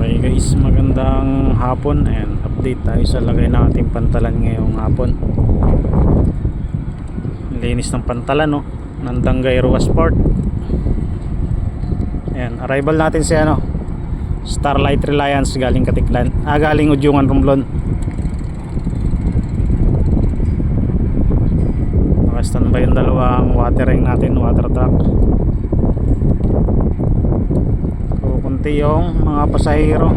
Okay guys, magandang hapon. Ayan, update tayo sa lagay ng ating pantalan ngayong hapon. Linis ng pantalan, no, ng Dangay Ruas Port. Ayan, arrival natin si Starlight Reliance galing Katiklan, galing Udyungan, Romblon. Naka-standby yung dalawang watering natin, water truck. Kunti yung mga pasahero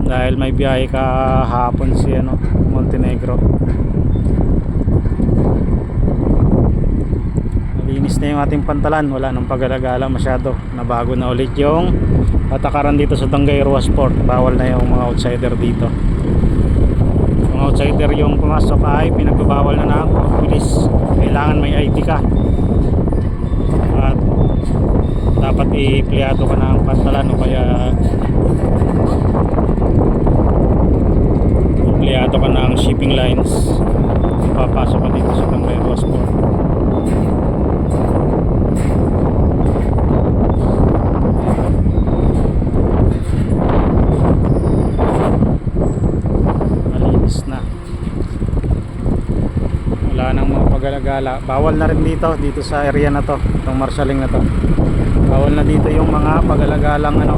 dahil may biyahe kahapon si Montenegro. Malinis na yung ating pantalan, wala nang pag-alagala masyado. Nabago na ulit yung patakaran dito sa Dangay Ruas Port. Bawal na yung mga outsider dito. Yung outsider yung pumasok ay pinagbabawal na ng pulis. Kailangan may ID ka at dapat i-pliado ka ng pantalan o kaya i-pliado ka ng shipping lines. Papasok ka dito sa Dangay Ruas Port. Malinis na, wala nang mga pag-alagala. Bawal na rin dito sa area na to, itong marshaling na to. Bawal na dito yung mga pag-alagalang mga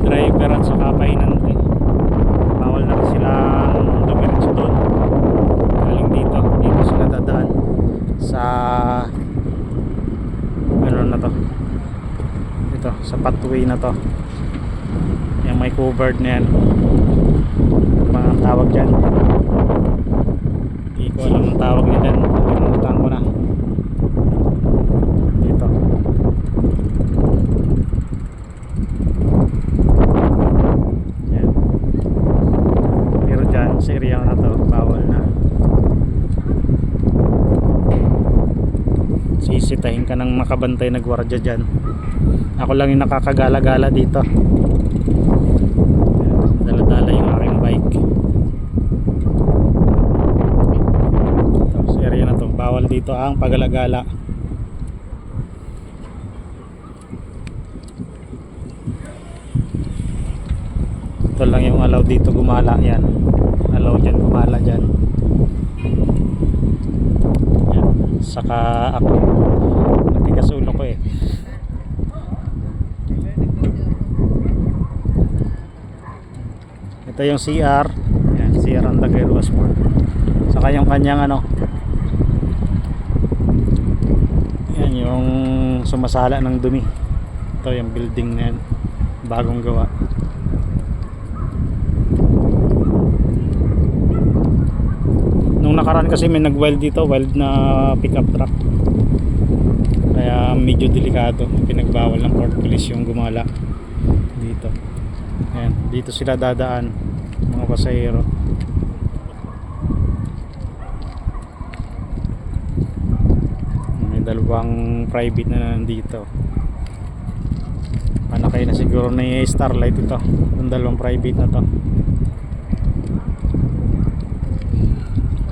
driver at saka pahinante. Bawal na rin silang dumiretso doon. Galing dito sila dadaan sa na to, ito sa pathway na to, yung may covered na yan, mga tawag dyan. Hindi ko alam ang tawag nila, nalimutan ko na. Dito yan. Pero dyan sa area na to bawal na. Sisitahin ka ng makabantay na gwardiya dyan. Ako lang yung nakakagala-gala dito. Dala-dala yung aking bike. Ito, sa area na to bawal dito ang pagala-gala. Ito lang yung allow dito gumala. Yan, allow dyan gumala dyan. Yan. Saka ako matigas ulo ko eh. Ito yung CR. Yan, CR ang Dangay Ruas Port. Saka yung kanyang yan yung sumasala ng dumi. Ito yung building na yan, bagong gawa. Nung nakaraan kasi may nag-wild dito, wild na pickup truck. Kaya medyo delikado, pinagbawal ng port police yung gumala dito. Ayan, dito sila dadaan mga pasahero. May dalawang private na nandito. Panakay na siguro na Starlight ito, yung dalawang private na to.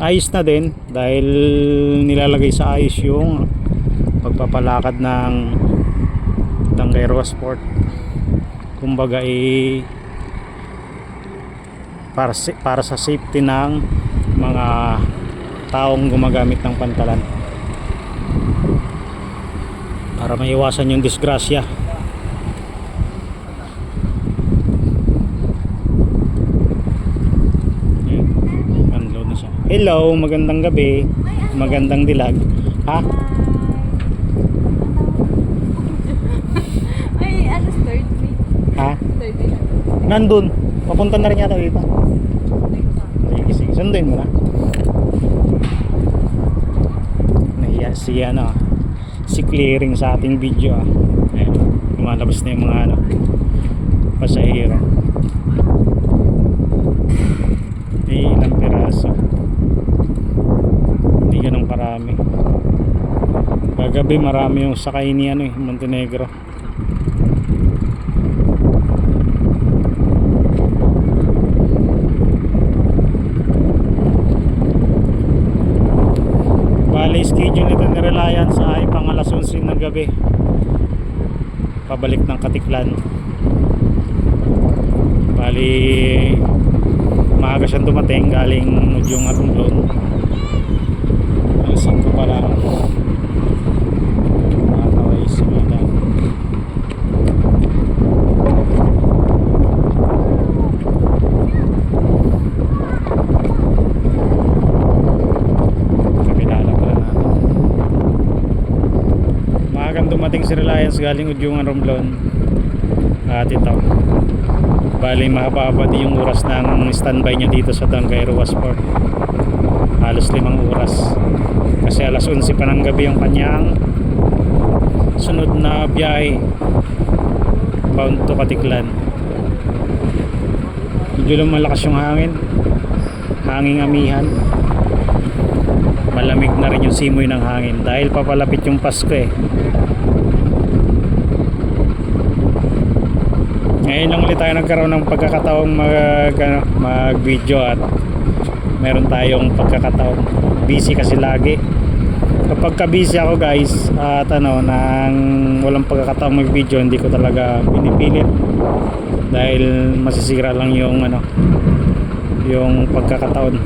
Ayos na din dahil nilalagay sa ayos yung pagpapalakad ng Dangay Ruas Port. Kumbaga para sa safety ng mga taong gumagamit ng pantalan, para maiwasan yung disgrasya. Unload na siya. Hello, magandang gabi, magandang dilag. Ha? Ay, alas 30. Ha? 30. Nandun. Papunta na rin yata dito. Sige, sunduin mo na. Nahiya si clearing sa ating video Ayan, lumalabas na yung mga pasahero. Ilang piraso, hindi ganun karami. Kagabi marami yung sakay ni Montenegro. Bali schedule nito ni Reliance ay pang alas 11 ng gabi pabalik ng Katiklan. Bali maaga siyang dumating galing Mudyong Arumblon. Alas 5 pa lang. Nakakaway si Madam. Kakilala pala natin. Maagang dumating si Reliance galing Mudyong Arumblon. At ito, bali mahaba-haba din yung oras ng standby niya dito sa Dangay Ruas Port. Halos 5 oras. Kasi alas 11 pa ng gabi yung kanyang sunod na biyahe bound to Katiklan. Medyo malakas yung hangin, hanging amihan. Malamig na rin yung simoy ng hangin dahil papalapit yung Pasko eh. Ngayon lang ulit tayo nagkaroon ng pagkakataong mag video at meron tayong pagkakataon. Busy kasi lagi. Kapag ka busy ako guys at nang walang pagkakataong mag video, hindi ko talaga pinipilit dahil masisira lang yung yung pagkakataon.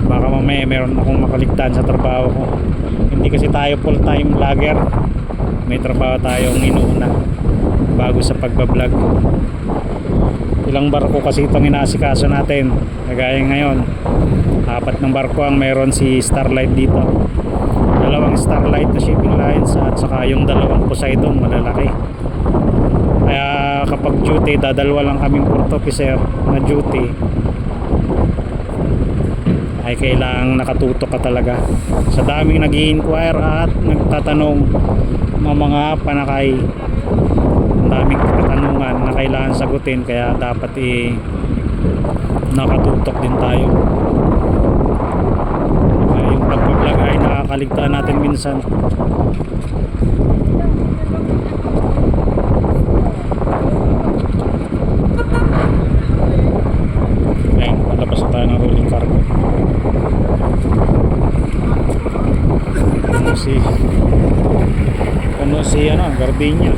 Baka mamaya meron akong makaligtaan sa trabaho ko. Hindi kasi tayo full time vlogger, may trabaho tayong inuuna bago sa pagbablog. Ilang barko kasi itong inaasikaso natin, kagaya ngayon 4 ng barko ang meron si Starlight dito, 2 Starlight na shipping lines at saka yung 2 Poseidon malalaki. Kaya kapag duty, dadalwa lang kaming port officer na duty, ay kailangang nakatutok ka talaga. Sa daming nag-i-inquire at nagtatanong mga panakay, daming katanungan na kailangan sagutin, kaya dapat nakatutok din tayo. Kaya yung pagbablog ay nakakaligtaan natin minsan. Ayan, palabas na tayo ng rolling cargo. Si Gardenia.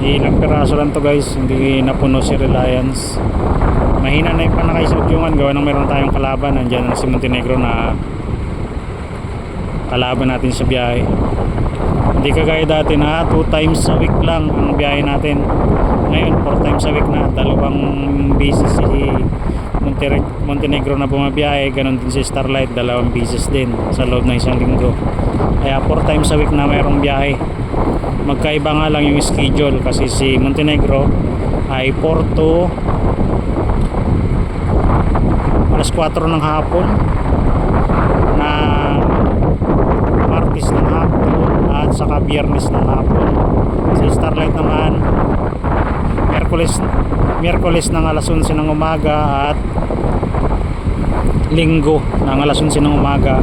Ilang piraso lang to guys, hindi napuno si Reliance. Mahina na yung panakay sa Udyungan, gawa ng meron tayong kalaban. Nandiyan na si Montenegro na kalaban natin sa biyahe. Hindi kagaya dati na 2 times a week lang ang biyahe natin. Ngayon 4 times a week na, 2 beses si Montenegro na bumabiyahe, ganon din si Starlight, 2 beses din sa loob ng 1 linggo. Kaya 4 times a week na mayroong biyahe. Magkaiba nga lang yung schedule kasi si Montenegro ay 4 to alas 4 ng hapon na Martes ng hapon at saka Biyernes ng hapon. Si Starlight naman Miyerkules ng alas 11 ng umaga at Linggo ng alas 11 ng umaga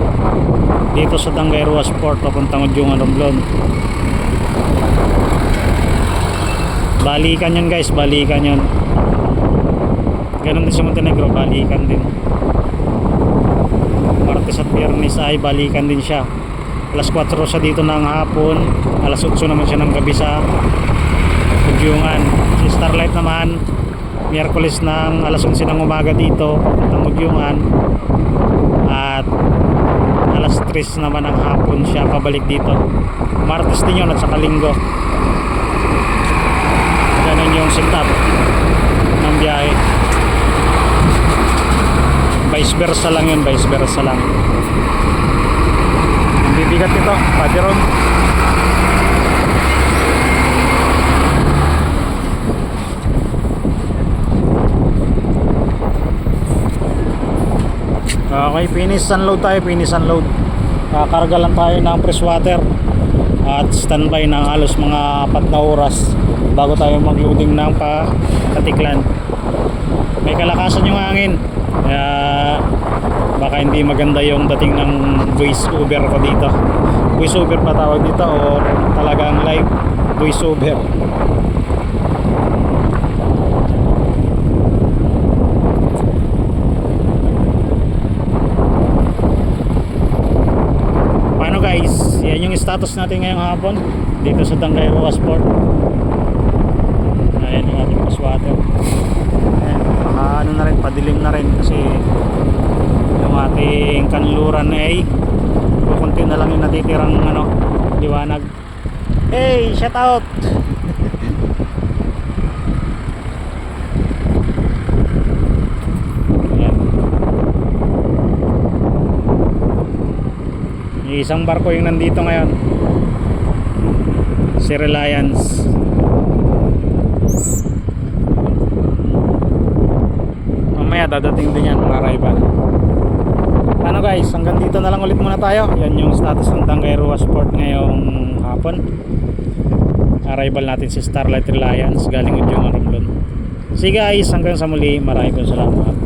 dito sa Dangay Ruas Port papuntang Mudyong Arumblon. Balikan yun guys, balikan yun. Ganon din si Montenegro, balikan din. Martes at Biyernes ay balikan din siya. Alas 4 siya dito ng hapon, alas 8 naman siya ng gabi sa Udyungan. Si Starlight naman Miyerkules ng alas 11 ng umaga dito papuntang Udyungan at alas 3 naman ng hapon siya pabalik dito. Martes din yun at saka Linggo. Ganun yung setup ng biyahe. Vice versa lang yun, vice versa lang. Ang bibigat nito, Padiron. Okay, finish unload tayo, finish unload. Kakarga lang tayo ng fresh water at standby ng halos mga 4 na oras bago tayo mag-loading ng Katiklan. May kalakasan yung hangin, kaya baka hindi maganda yung dating ng voice over ko dito. Voice over pa tawag dito or talagang live voice over? Paano guys, yan yung status natin ngayong hapon dito sa Dangay Roa Sport. Ayan yung ating water. Ayan, baka ano na rin, padilim na rin kasi yung ating kanluran ay kukunti na lang yung natitirang liwanag. Hey, shout out. Ayan. Yung isang barko yung nandito ngayon, si Reliance. Mamaya dadating din yan mga rival. Ano guys, hanggang dito na lang ulit muna tayo. Yan yung status ng Dangay Roa Sport ngayong hapon. Arrival natin si Starlight Reliance galing Udyong Romblon. See guys, hanggang sa muli, maraming salamat.